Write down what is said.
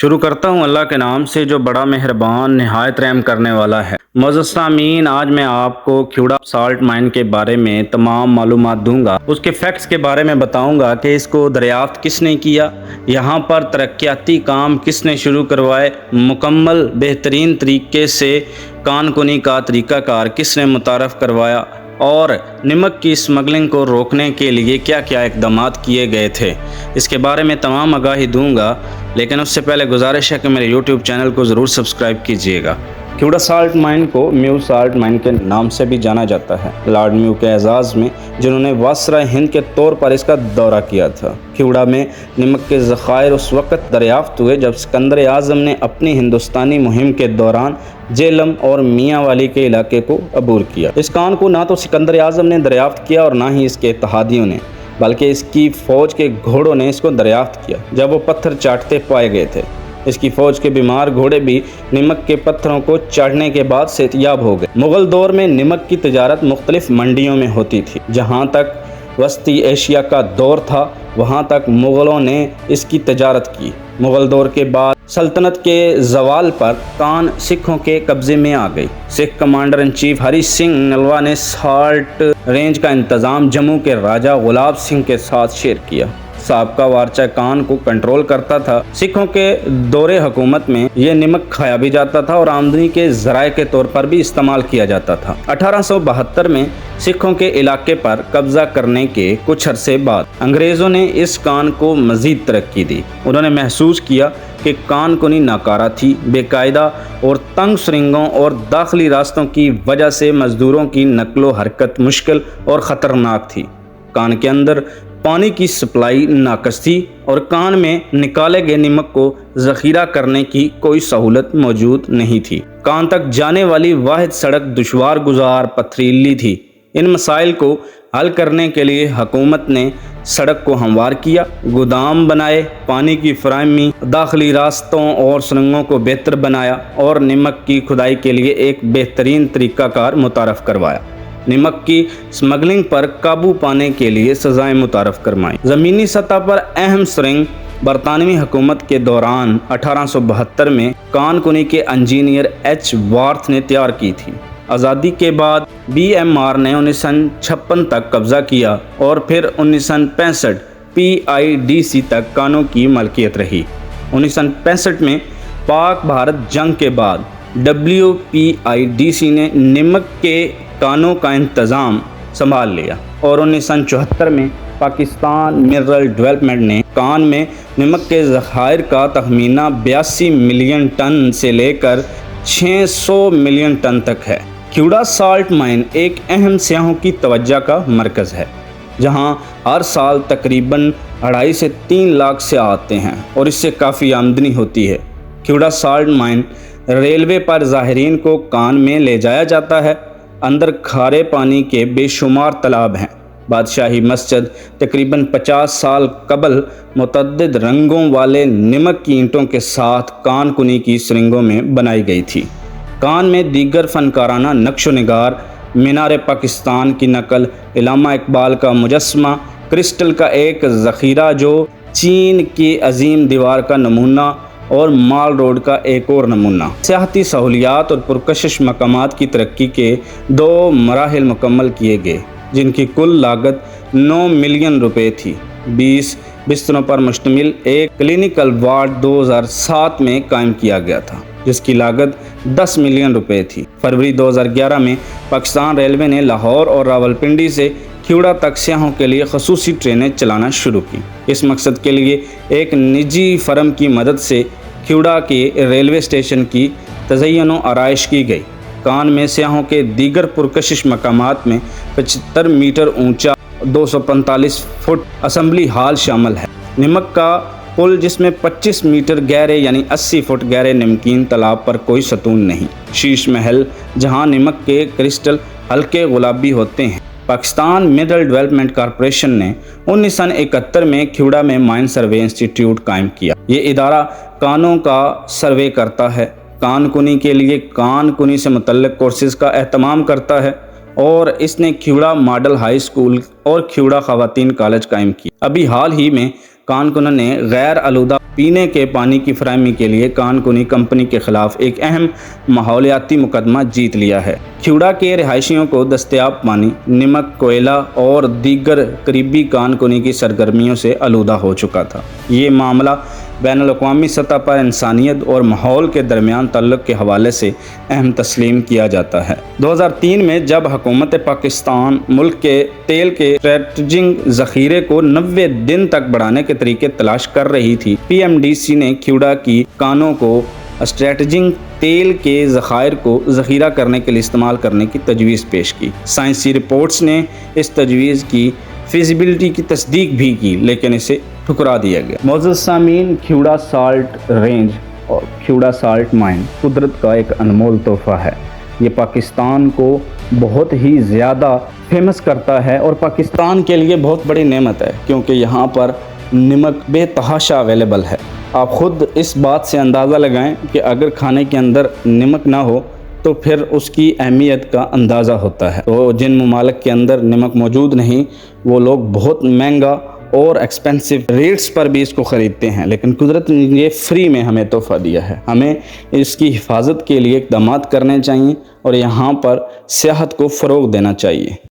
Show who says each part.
Speaker 1: شروع کرتا ہوں اللہ کے نام سے جو بڑا مہربان نہایت رحم کرنے والا ہے۔ معزز سامعین، آج میں آپ کو کھیوڑا سالٹ مائن کے بارے میں تمام معلومات دوں گا، اس کے فیکٹس کے بارے میں بتاؤں گا کہ اس کو دریافت کس نے کیا، یہاں پر ترقیاتی کام کس نے شروع کروائے، مکمل بہترین طریقے سے کان کنی کا طریقہ کار کس نے متعارف کروایا، اور نمک کی اسمگلنگ کو روکنے کے لیے کیا کیا اقدامات کیے گئے تھے، اس کے بارے میں تمام آگاہی دوں گا۔ لیکن اس سے پہلے گزارش ہے کہ میرے یوٹیوب چینل کو ضرور سبسکرائب کیجئے گا۔ کھیوڑا سالٹ مائن کو میو سالٹ مائن کے نام سے بھی جانا جاتا ہے، لارڈ میو کے اعزاز میں، جنہوں نے واسرہ ہند کے طور پر اس کا دورہ کیا تھا۔ کھیوڑا میں نمک کے ذخائر اس وقت دریافت ہوئے جب سکندر اعظم نے اپنی ہندوستانی مہم کے دوران جیلم اور میاں والی کے علاقے کو عبور کیا۔ اس کان کو نہ تو سکندر اعظم نے دریافت کیا اور نہ ہی اس کے اتحادیوں نے، بلکہ اس کی فوج کے گھوڑوں نے اس کو دریافت کیا جب وہ پتھر چاٹتے پائے گئے تھے۔ اس کی فوج کے بیمار گھوڑے بھی نمک کے پتھروں کو چاٹنے کے بعد صحت یاب ہو گئے۔ مغل دور میں نمک کی تجارت مختلف منڈیوں میں ہوتی تھی۔ جہاں تک وسطی ایشیا کا دور تھا، وہاں تک مغلوں نے اس کی تجارت کی۔ مغل دور کے بعد سلطنت کے زوال پر کان سکھوں کے قبضے میں آ گئی۔ سکھ کمانڈر ان چیف ہری سنگھ نلوا نے سالٹ رینج کا انتظام جموں کے راجہ غلاب سنگھ کے ساتھ شیئر کیا۔ سابقہ وارچہ کان کو کنٹرول کرتا تھا۔ سکھوں کے دور حکومت میں یہ نمک کھایا بھی جاتا تھا اور آمدنی کے ذرائع کے طور پر بھی استعمال کیا جاتا تھا۔ 1872 میں سکھوں کے علاقے پر قبضہ کرنے کے کچھ عرصے بعد انگریزوں نے اس کان کو مزید ترقی دی۔ انہوں نے محسوس کیا کہ کان کنی ناکارہ تھی، بے قاعدہ اور تنگ سرنگوں اور داخلی راستوں کی وجہ سے مزدوروں کی نقل و حرکت مشکل اور خطرناک تھی۔ کان کے اندر پانی کی سپلائی ناقص تھی اور کان میں نکالے گئے نمک کو ذخیرہ کرنے کی کوئی سہولت موجود نہیں تھی۔ کان تک جانے والی واحد سڑک دشوار گزار پتھریلی تھی۔ ان مسائل کو حل کرنے کے لیے حکومت نے سڑک کو ہموار کیا، گودام بنائے، پانی کی فراہمی، داخلی راستوں اور سرنگوں کو بہتر بنایا اور نمک کی کھدائی کے لیے ایک بہترین طریقہ کار متعارف کروایا۔ نمک کی اسمگلنگ پر قابو پانے کے لیے سزائیں متعارف کرمائیں۔ زمینی سطح پر اہم سرنگ برطانوی حکومت کے دوران 1872 میں کان کنی کے انجینئر ایچ وارتھ نے تیار کی تھی۔ آزادی کے بعد بی ایم آر نے 1956 تک قبضہ کیا اور پھر 1965 PIDC تک کانوں کی ملکیت رہی۔ 1965 میں پاک بھارت جنگ کے بعد WPIDC نے نمک کے کانوں کا انتظام سنبھال لیا اور 1974 میں پاکستان منرل ڈیولپمنٹ نے کان میں نمک کے ذخائر کا تخمینہ 82 ملین ٹن سے لے کر 600 ملین ٹن تک ہے۔ کھیوڑا سالٹ مائن ایک اہم سیاحوں کی توجہ کا مرکز ہے، جہاں ہر سال تقریباً 2.5 سے 3 لاکھ سیاح آتے ہیں اور اس سے کافی آمدنی ہوتی ہے۔ کھیوڑا سالٹ مائن ریلوے پر زائرین کو کان میں لے جایا جاتا ہے۔ اندر کھارے پانی کے بے شمار تالاب ہیں۔ بادشاہی مسجد تقریباً 50 سال قبل متعدد رنگوں والے نمک کی اینٹوں کے ساتھ کان کنی کی سرنگوں میں بنائی گئی تھی۔ کان میں دیگر فنکارانہ نقش و نگار، مینار پاکستان کی نقل، علامہ اقبال کا مجسمہ، کرسٹل کا ایک ذخیرہ جو چین کی عظیم دیوار کا نمونہ اور مال روڈ کا ایک اور نمونہ۔ سیاحتی سہولیات اور پرکشش مقامات کی ترقی کے 2 مراحل مکمل کیے گئے، جن کی کل لاگت 9 ملین روپے تھی۔ 20 بستروں پر مشتمل ایک کلینکل وارڈ 2007 میں قائم کیا گیا تھا، جس کی لاگت 10 ملین روپے تھی۔ فروری 2011 میں پاکستان ریلوے نے لاہور اور راولپنڈی سے کھیوڑا تک سیاحوں کے لیے خصوصی ٹرینیں چلانا شروع کی۔ اس مقصد کے لیے ایک نجی فرم کی مدد سے کھیوڑا کے ریلوے اسٹیشن کی تزئین و آرائش کی گئی۔ کان میں سیاحوں کے دیگر پرکشش مقامات میں 75 میٹر اونچا 245 فٹ اسمبلی ہال شامل ہے۔ نمک کا پل جس میں 25 میٹر گہرے یعنی 80 فٹ گہرے نمکین تالاب پر کوئی ستون نہیں۔ شیش محل جہاں نمک کے کرسٹل ہلکے گلابی ہوتے ہیں۔ پاکستان منرل ڈیولپمنٹ کارپوریشن نے 1971 میں کھیوڑا میں مائن سروے انسٹیٹیوٹ قائم کیا۔ یہ ادارہ کانوں کا سروے کرتا ہے، کان کنی کے لیے کان کنی سے متعلق کورسز کا اہتمام کرتا ہے اور اس نے کھیوڑا ماڈل ہائی اسکول اور کھیوڑا خواتین کالج قائم کیا۔ ابھی حال ہی میں کانکنی نے غیر آلودہ پینے کے پانی کی فراہمی کے لیے کانکنی کمپنی کے خلاف ایک اہم ماحولیاتی مقدمہ جیت لیا ہے۔ کھیوڑا کے رہائشیوں کو دستیاب پانی، نمک، کوئلہ اور دیگر قریبی کانکنی کی سرگرمیوں سے آلودہ ہو چکا تھا۔ یہ معاملہ بین الاقوامی سطح پر انسانیت اور ماحول کے درمیان تعلق کے حوالے سے اہم تسلیم کیا جاتا ہے۔ 2003 میں جب حکومت پاکستان ملک کے تیل کے اسٹریٹجک ذخیرے کو 90 دن تک بڑھانے کے طریقے تلاش کر رہی تھی، PMDC نے کھیوڑا کی کانوں کو اسٹریٹجک تیل کے ذخائر کو ذخیرہ کرنے کے لیے استعمال کرنے کی تجویز پیش کی۔ سائنسی رپورٹس نے اس تجویز کی فیزیبلٹی کی تصدیق بھی کی، لیکن اسے ٹھکرا دیا گیا۔ معزز سامعین، کھیوڑا سالٹ رینج اور کھیوڑا سالٹ مائن قدرت کا ایک انمول تحفہ ہے۔ یہ پاکستان کو بہت ہی زیادہ فیمس کرتا ہے اور پاکستان کے لیے بہت بڑی نعمت ہے، کیونکہ یہاں پر نمک بے تحاشا اویلیبل ہے۔ آپ خود اس بات سے اندازہ لگائیں کہ اگر کھانے کے اندر نمک نہ ہو تو پھر اس کی اہمیت کا اندازہ ہوتا ہے۔ تو جن ممالک کے اندر نمک موجود نہیں، وہ لوگ بہت مہنگا اور ایکسپینسو ریٹس پر بھی اس کو خریدتے ہیں، لیکن قدرت نے یہ فری میں ہمیں تحفہ دیا ہے۔ ہمیں اس کی حفاظت کے لیے اقدامات کرنے چاہیے اور یہاں پر سیاحت کو فروغ دینا چاہیے۔